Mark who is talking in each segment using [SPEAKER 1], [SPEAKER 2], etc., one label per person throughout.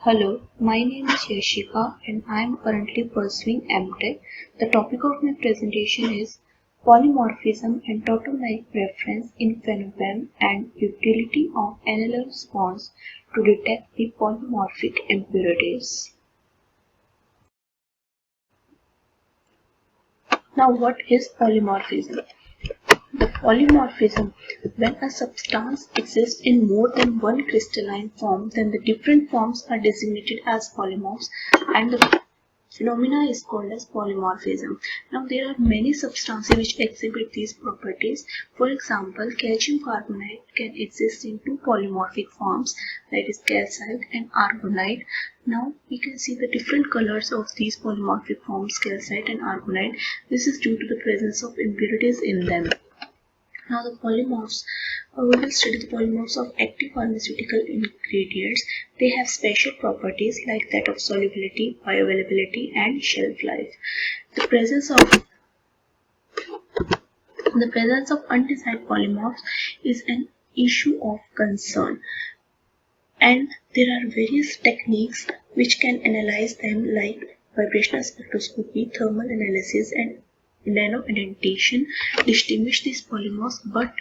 [SPEAKER 1] Hello, my name is Yashika and I am currently pursuing MTech. The topic of my presentation is polymorphism and tautomeric reference in fenobam and utility of annular response to detect the polymorphic impurities. Now, what is polymorphism? The polymorphism: when a substance exists in more than one crystalline form, then the different forms are designated as polymorphs and the phenomena is called as polymorphism. Now there are many substances which exhibit these properties. For example, calcium carbonate can exist in two polymorphic forms, that is calcite and argonite. Now we can see the different colors of these polymorphic forms, calcite and argonite. This is due to the presence of impurities in them. Now the polymorphs, we will study the polymorphs of active pharmaceutical ingredients. They have special properties like that of solubility, bioavailability and shelf life. The presence of undesired polymorphs is an issue of concern, and there are various techniques which can analyze them like vibrational spectroscopy, thermal analysis and nanoindentation distinguish these polymorphs, but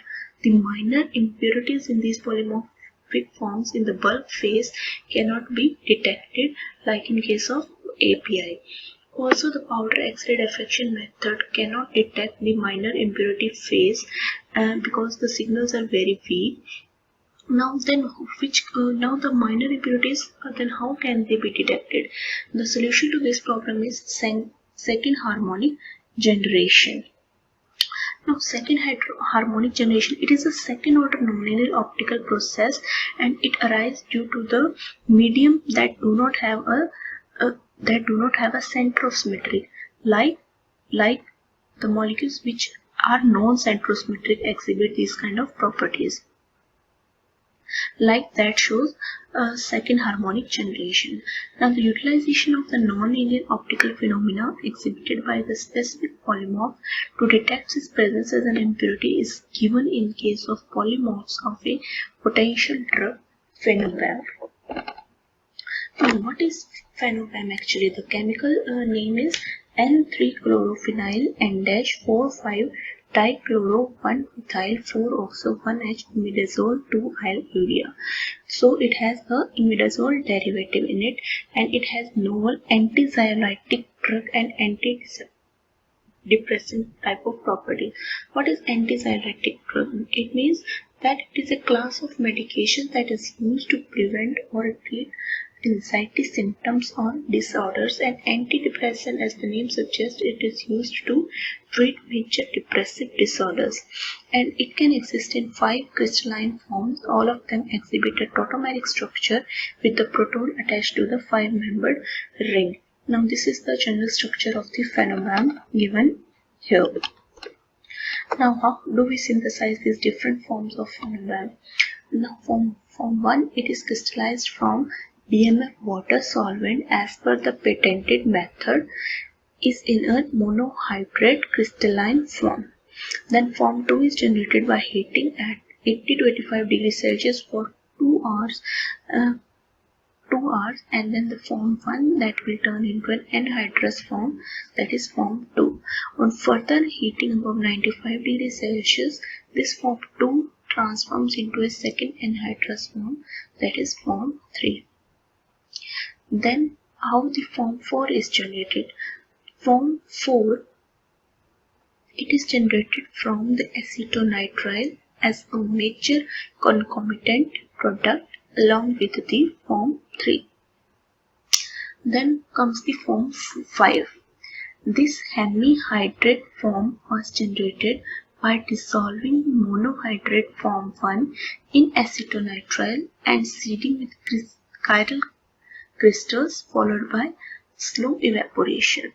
[SPEAKER 1] the minor impurities in these polymorphic forms in the bulk phase cannot be detected like in case of API. Also, the powder X-ray diffraction method cannot detect the minor impurity phase because the signals are very weak. Now now the minor impurities, then how can they be detected? The solution to this problem is second harmonic generation. Now second harmonic generation, it is a second order nonlinear optical process and it arises due to the medium that do not have a center of symmetry, like the molecules which are non-centrosymmetric exhibit these kind of properties. Like that shows a second harmonic generation. Now the utilization of the nonlinear optical phenomena exhibited by the specific polymorph to detect its presence as an impurity is given in case of polymorphs of a potential drug, fenobam. Now what is fenobam actually? The chemical name is N3-chlorophenyl N-45 dichloro-1-methyl 4-oxo-1-H imidazole 2-urea. So it has a imidazole derivative in it and it has novel anti-xylolytic drug and antidepressant type of property. What is anti-xylolytic drug? It means that it is a class of medication that is used to prevent or treat anxiety symptoms or disorders, and antidepressant, as the name suggests, it is used to treat major depressive disorders, and it can exist in 5 crystalline forms. All of them exhibit a tautomeric structure with the proton attached to the 5-membered ring. Now this is the general structure of the fenobam given here. Now how do we synthesize these different forms of fenobam? Now form 1, it is crystallized from DMF water solvent as per the patented method, is in a monohydrate crystalline form. Then form 2 is generated by heating at 80 to 85 degrees Celsius for 2 hours, and then the form 1 that will turn into an anhydrous form, that is form 2. On further heating above 95 degrees Celsius, this form 2 transforms into a second anhydrous form, that is form 3. Then how the form 4 is generated? Form 4, it is generated from the acetonitrile as a major concomitant product along with the form 3. Then comes the form 5. This hemihydrate form was generated by dissolving monohydrate form 1 in acetonitrile and seeding with chiral crystals followed by slow evaporation.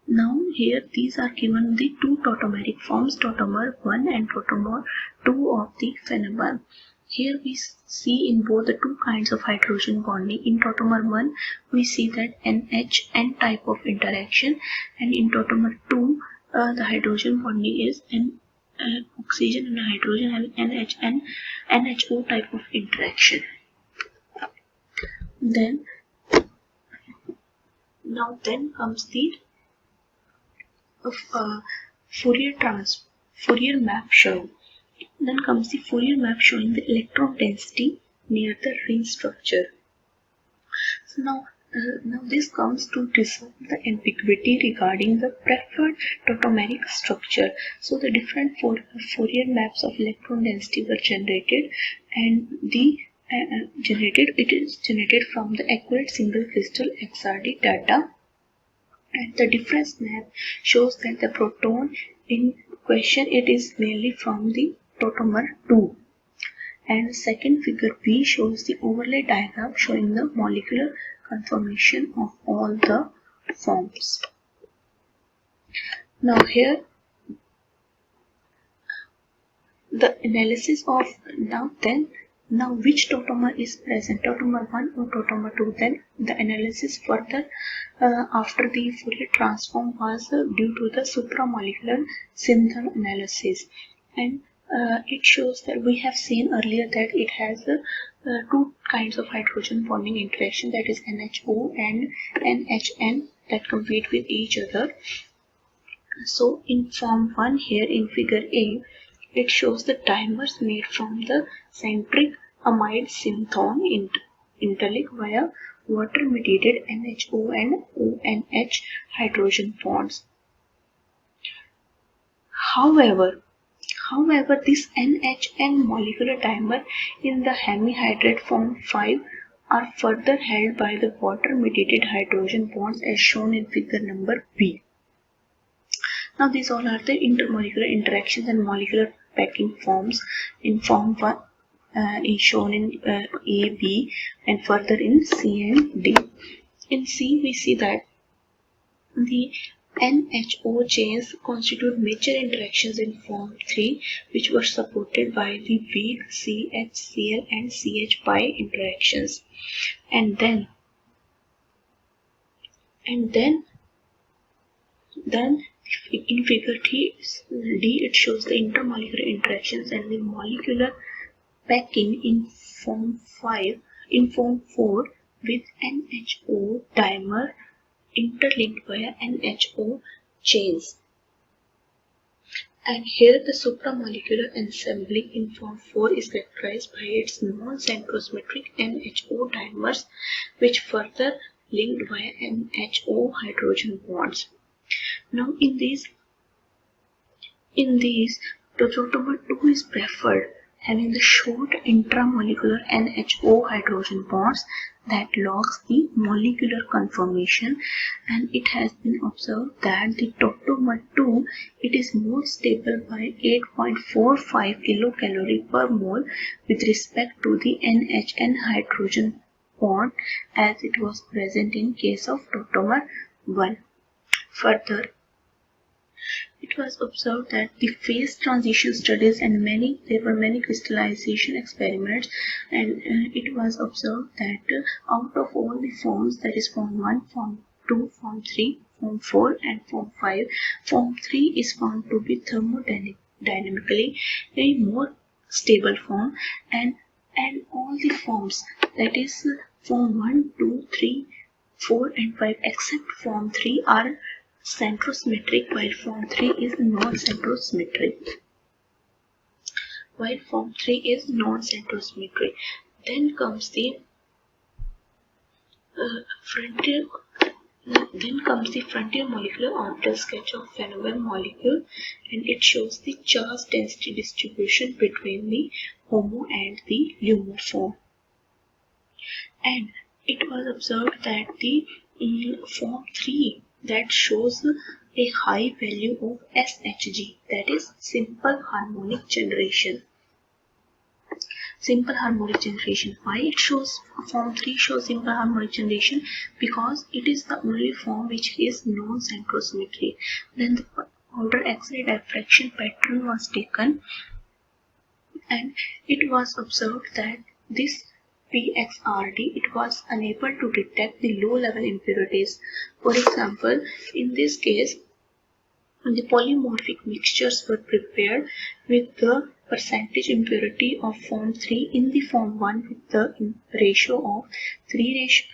[SPEAKER 1] Now here these are given the two tautomeric forms, tautomer 1 and tautomer 2 of the fenobam. Here we see in both the two kinds of hydrogen bonding. In tautomer 1 we see that NH-N type of interaction, and in tautomer 2 the hydrogen bonding is an oxygen and hydrogen having NH-N NHO type of interaction. Then then comes the uh, Fourier map shown. Then comes the Fourier map showing the electron density near the ring structure. So now this comes to resolve the ambiguity regarding the preferred tautomeric structure. So the different Fourier maps of electron density were generated, and it is generated from the accurate single crystal XRD data. And the difference map shows that the proton in question, it is mainly from the tautomer 2. And second figure B shows the overlay diagram showing the molecular conformation of all the forms. Now here the analysis of now which tautomer is present, tautomer 1 or tautomer 2. Then the analysis further after the Fourier transform was due to the supramolecular synthon analysis, and it shows that we have seen earlier that it has two kinds of hydrogen bonding interaction, that is NHO and NHN, that compete with each other. So in form 1 here in figure A, it shows the dimers made from the centric amide synthon interlink via water mediated NHO and ONH hydrogen bonds. However, this NHN molecular dimer in the hemihydrate form 5 are further held by the water mediated hydrogen bonds as shown in figure number B. Now these all are the intermolecular interactions and molecular packing forms. In form 1 is shown in A, B, and further in C and D. In C we see that the NHO chains constitute major interactions in form 3, which were supported by the weak CHCl and CH pi interactions. And then in figure D, it shows the intermolecular interactions and the molecular packing in form 4 with NHO dimer interlinked via NHO chains. And here the supramolecular assembly in form 4 is characterized by its non-centrosymmetric NHO dimers, which further linked via NHO hydrogen bonds. Now in these the tautomer 2 is preferred, having the short intramolecular NHO hydrogen bonds that locks the molecular conformation, and it has been observed that the tautomer 2, it is more stable by 8.45 kilocalorie per mole with respect to the NHN hydrogen bond as it was present in case of tautomer 1. Further, it was observed that the phase transition studies and there were many crystallization experiments, and it was observed that out of all the forms, that is form 1, form 2, form 3, form 4 and form 5, form 3 is found to be thermodynamically a more stable form, and all the forms, that is form 1, 2, 3, 4 and 5 except form 3 are centrosymmetric, while form 3 is non-centrosymmetric. Then comes the frontier molecular orbital sketch of fenobam molecule, and it shows the charge density distribution between the HOMO and the LUMO form. And it was observed that the form 3 that shows a high value of SHG, that is simple harmonic generation. Why it shows form 3 shows simple harmonic generation? Because it is the only form which is non-centrosymmetric. Then the outer X-ray diffraction pattern was taken, and it was observed that this PXRD, it was unable to detect the low level impurities. For example, in this case, the polymorphic mixtures were prepared with the percentage impurity of form 3 in the form 1 with the ratio of 3%,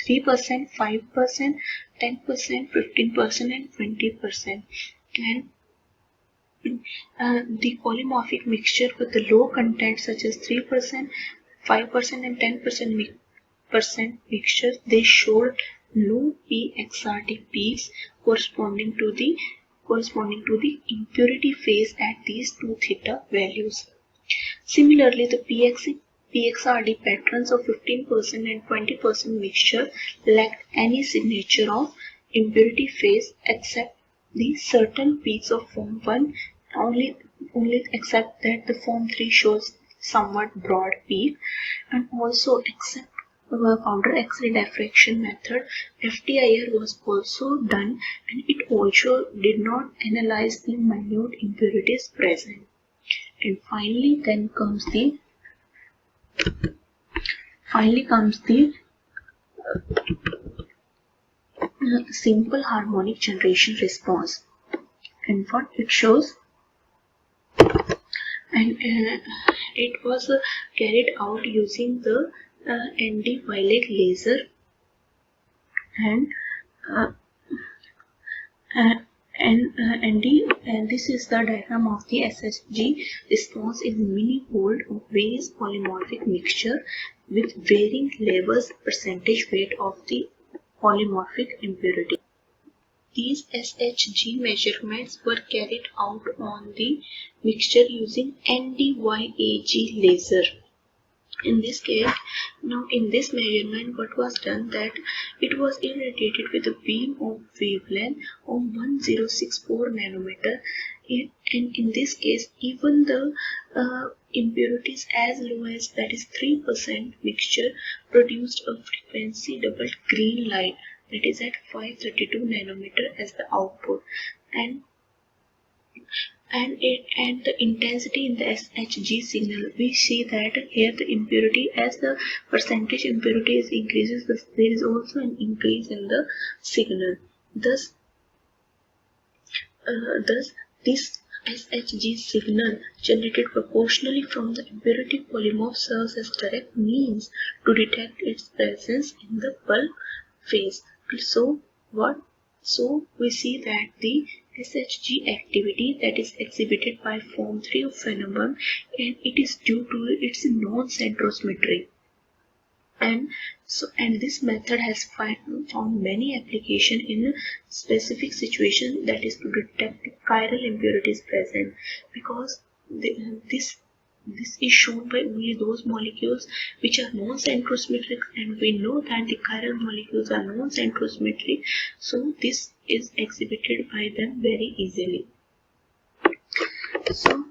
[SPEAKER 1] 5%, 10%, 15% and 20%. And the polymorphic mixture with the low content such as 3%, 5% and 10% mixture, they showed low pXRD peaks corresponding to the impurity phase at these 2 theta values. Similarly, the PXRD patterns of 15% and 20% mixture lacked any signature of impurity phase except the certain peaks of form 1, only except that the form 3 shows somewhat broad peak, and also except powder X-ray diffraction method, FTIR was also done, and it also did not analyze the minute impurities present. And finally comes the simple harmonic generation response, and what it shows, and it was carried out using the ND violet laser, and this is the diagram of the SHG response in mini-volt of various polymorphic mixture with varying levels percentage weight of the polymorphic impurity. These SHG measurements were carried out on the mixture using NDYAG laser. In this case, now in this measurement, what was done, that it was irradiated with a beam of wavelength of 1064 nanometer, and in this case, even the impurities as low as, that is 3% mixture, produced a frequency doubled green light, that is at 532 nanometer as the output, and the intensity in the SHG signal, we see that here the impurity, as the percentage impurity increases, there is also an increase in the signal. Thus this SHG signal generated proportionally from the impurity polymorph serves as direct means to detect its presence in the bulk phase. So we see that the SHG activity that is exhibited by form 3 of fenobam, and it is due to its non-centrosymmetry. And this method has found many applications in specific situations, that is to detect chiral impurities present, because this is shown by only those molecules which are non-centrosymmetric, and we know that the chiral molecules are non-centrosymmetric, so this is exhibited by them very easily. So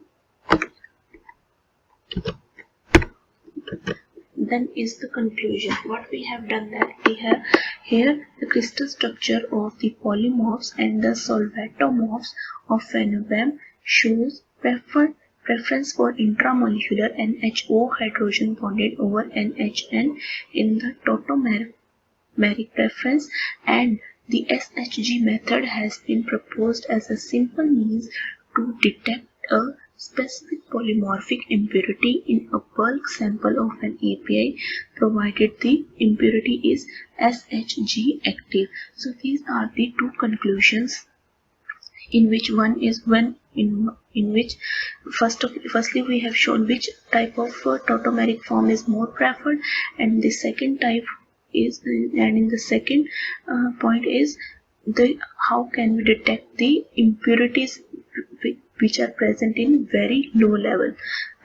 [SPEAKER 1] then is the conclusion. What we have done, that we have here the crystal structure of the polymorphs and the solvatomorphs of fenobam shows preference for intramolecular NHO hydrogen bonded over NHN in the tautomeric preference, and the SHG method has been proposed as a simple means to detect a specific polymorphic impurity in a bulk sample of an API, provided the impurity is SHG active. So these are the two conclusions, in which one is in which firstly we have shown which type of tautomeric form is more preferred, and the second type is, and in the second point is how can we detect the impurities which are present in very low level,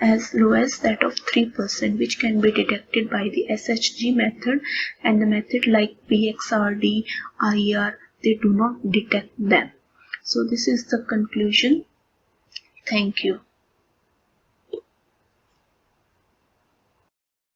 [SPEAKER 1] as low as that of 3%, which can be detected by the SHG method, and the method like PXRD, IR, they do not detect them. So this is the conclusion. Thank you.